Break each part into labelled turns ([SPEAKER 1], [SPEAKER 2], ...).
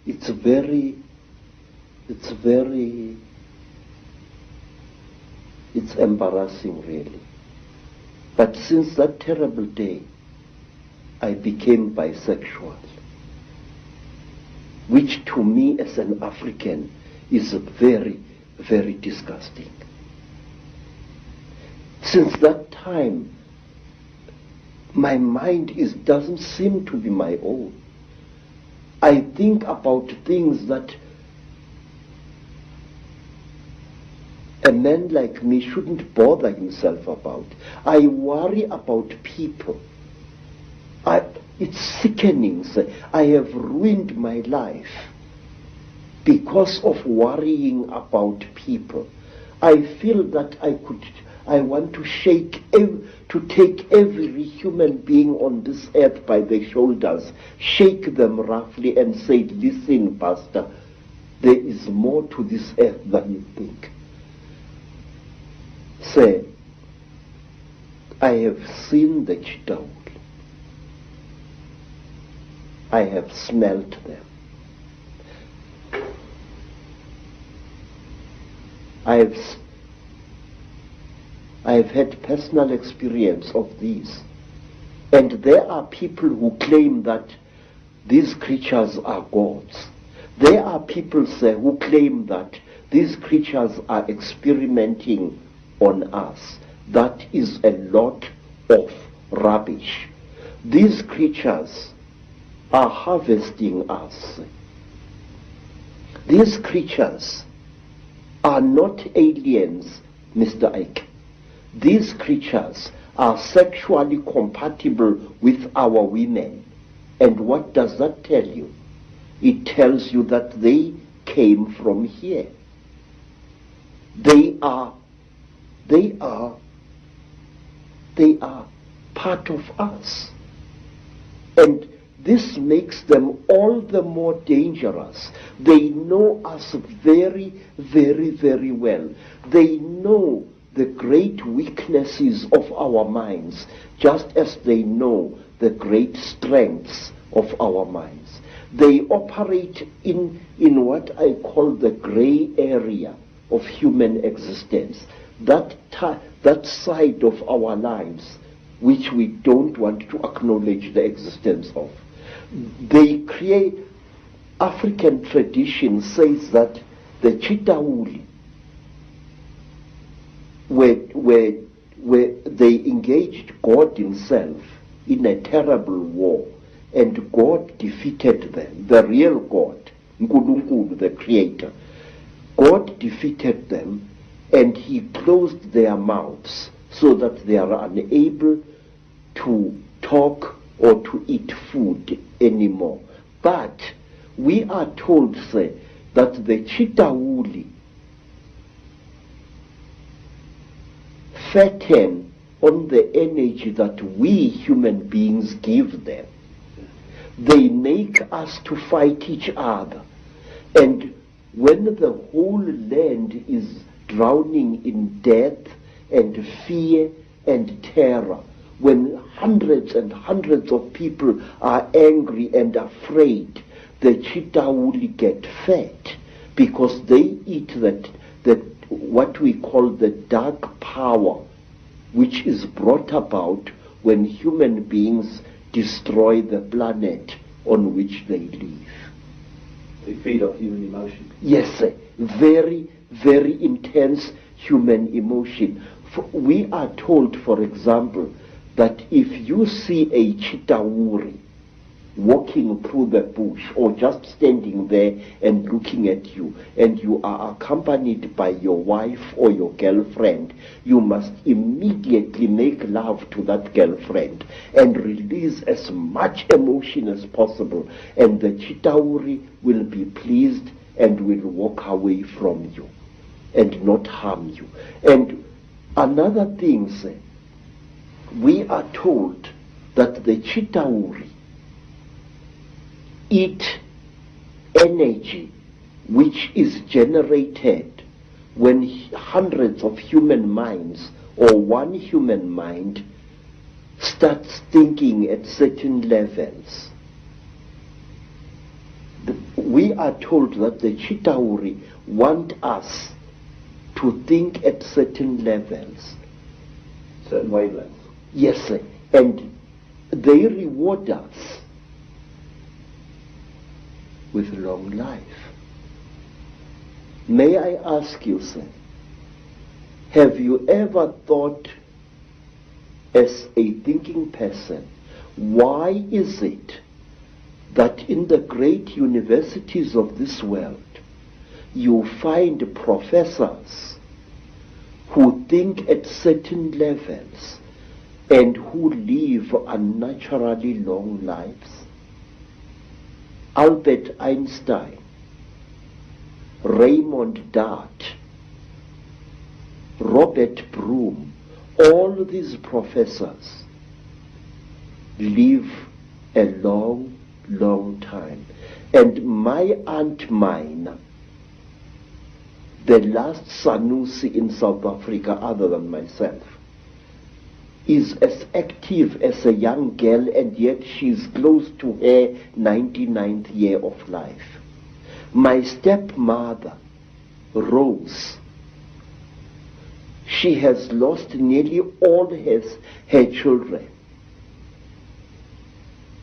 [SPEAKER 1] it's very, it's embarrassing really. But since that terrible day, I became bisexual, which to me as an African is very, very disgusting. Since that time, my mind doesn't seem to be my own. I think about things that a man like me shouldn't bother himself about. I worry about people. It's sickening. I have ruined my life because of worrying about people. I feel that I want to take every human being on this earth by the shoulders, shake them roughly and say, listen, Pastor, there is more to this earth than you think. Say, I have seen the cheetah. I have smelt them. I have had personal experience of these. And there are people who claim that these creatures are gods. There are people who claim that these creatures are experimenting on us. That is a lot of rubbish. These creatures are harvesting us. These creatures are not aliens, Mr. Icke. These creatures are sexually compatible with our women. And what does that tell you? It tells you that they came from here. They are part of us. And this makes them all the more dangerous. They know us very, very, very well. They know the great weaknesses of our minds, just as they know the great strengths of our minds. They operate in what I call the gray area of human existence, that side of our lives which we don't want to acknowledge the existence of. They create, African tradition says that the Chitauli, where they engaged God himself in a terrible war, and God defeated them, the real God, Nkulunkulu, the creator. God defeated them, and he closed their mouths so that they are unable to talk or to eat food anymore. But we are told, say, that the Chitauli fatten on the energy that we human beings give them. They make us to fight each other. And when the whole land is drowning in death and fear and terror, when hundreds and hundreds of people are angry and afraid, the Chitauli get fat because they eat what we call the dark power, which is brought about when human beings destroy the planet on which they live.
[SPEAKER 2] They feed off human emotion.
[SPEAKER 1] Yes, sir. Very, very intense human emotion. We are told, for example, that if you see a Chitauri walking through the bush or just standing there and looking at you, and you are accompanied by your wife or your girlfriend, you must immediately make love to that girlfriend and release as much emotion as possible, and the Chitauri will be pleased and will walk away from you and not harm you. And another thing, sir, we are told that the Chitauri eat energy which is generated when hundreds of human minds or one human mind starts thinking at certain levels. we are told that the Chitauri want us to think at certain levels.
[SPEAKER 2] Certain wavelengths.
[SPEAKER 1] Yes, sir. And they reward us with long life. May I ask you, sir, have you ever thought as a thinking person, why is it that in the great universities of this world you find professors who think at certain levels and who live unnaturally long lives? Albert Einstein, Raymond Dart, Robert Broom, all these professors live a long, long time. And my Aunt Mine, the last Sanusi in South Africa other than myself, is as active as a young girl, and yet she's close to her 99th year of life. My stepmother, Rose, she has lost nearly all her children,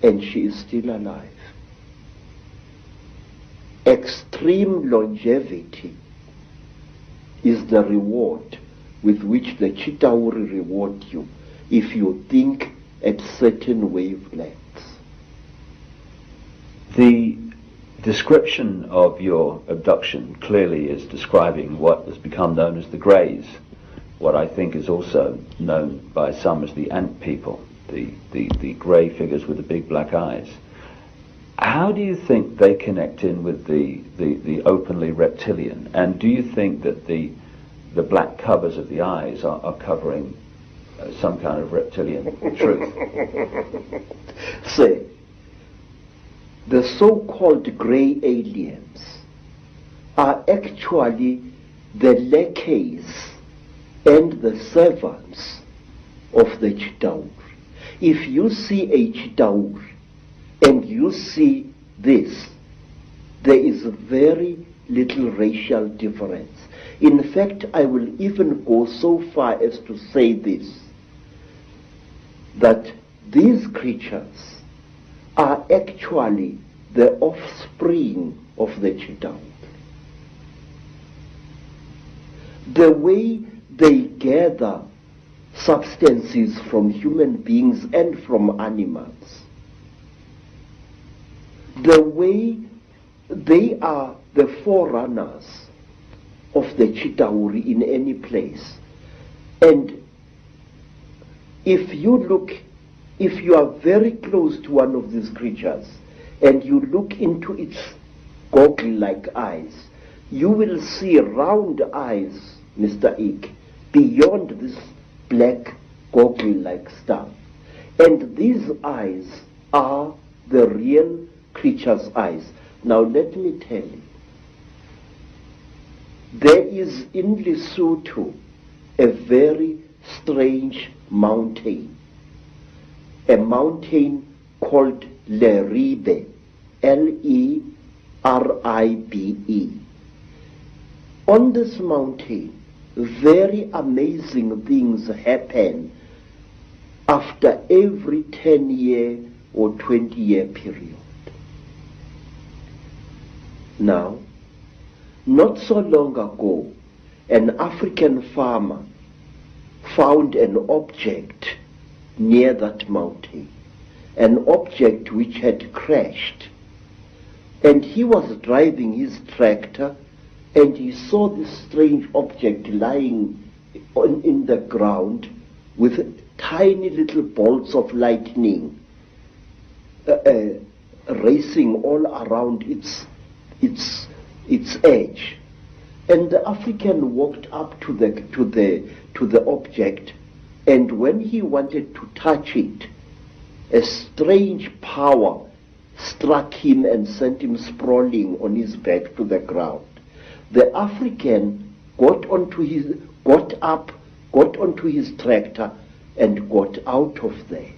[SPEAKER 1] and she is still alive. Extreme longevity is the reward with which the Chitauri reward you if you think at certain wavelengths.
[SPEAKER 3] The description of your abduction clearly is describing what has become known as the Greys, what I think is also known by some as the ant people, the grey figures with the big black eyes. How do you think they connect in with the openly reptilian? And do you think that the black covers of the eyes are covering some kind of reptilian truth?
[SPEAKER 1] Say, the so-called grey aliens are actually the lackeys and the servants of the Chitauri. If you see a Chitauri and you see this, there is very little racial difference. In fact, I will even go so far as to say this, that these creatures are actually the offspring of the Chitauri. The way they gather substances from human beings and from animals, the way they are the forerunners of the Chitauri in any place. And if you are very close to one of these creatures and you look into its goggle-like eyes, you will see round eyes, Mr. Icke, beyond this black goggle-like stuff. And these eyes are the real creature's eyes. Now let me tell you, there is in Lesotho a very strange mountain, a mountain called Leribe, Leribe. On this mountain, very amazing things happen after every 10-year or 20-year period. Now, not so long ago, an African farmer found an object near that mountain, an object which had crashed. And he was driving his tractor and he saw this strange object lying in the ground with tiny little bolts of lightning racing all around its edge. And the African walked up to the object, and when he wanted to touch it, a strange power struck him and sent him sprawling on his back to the ground. The African got onto his tractor and got out of there.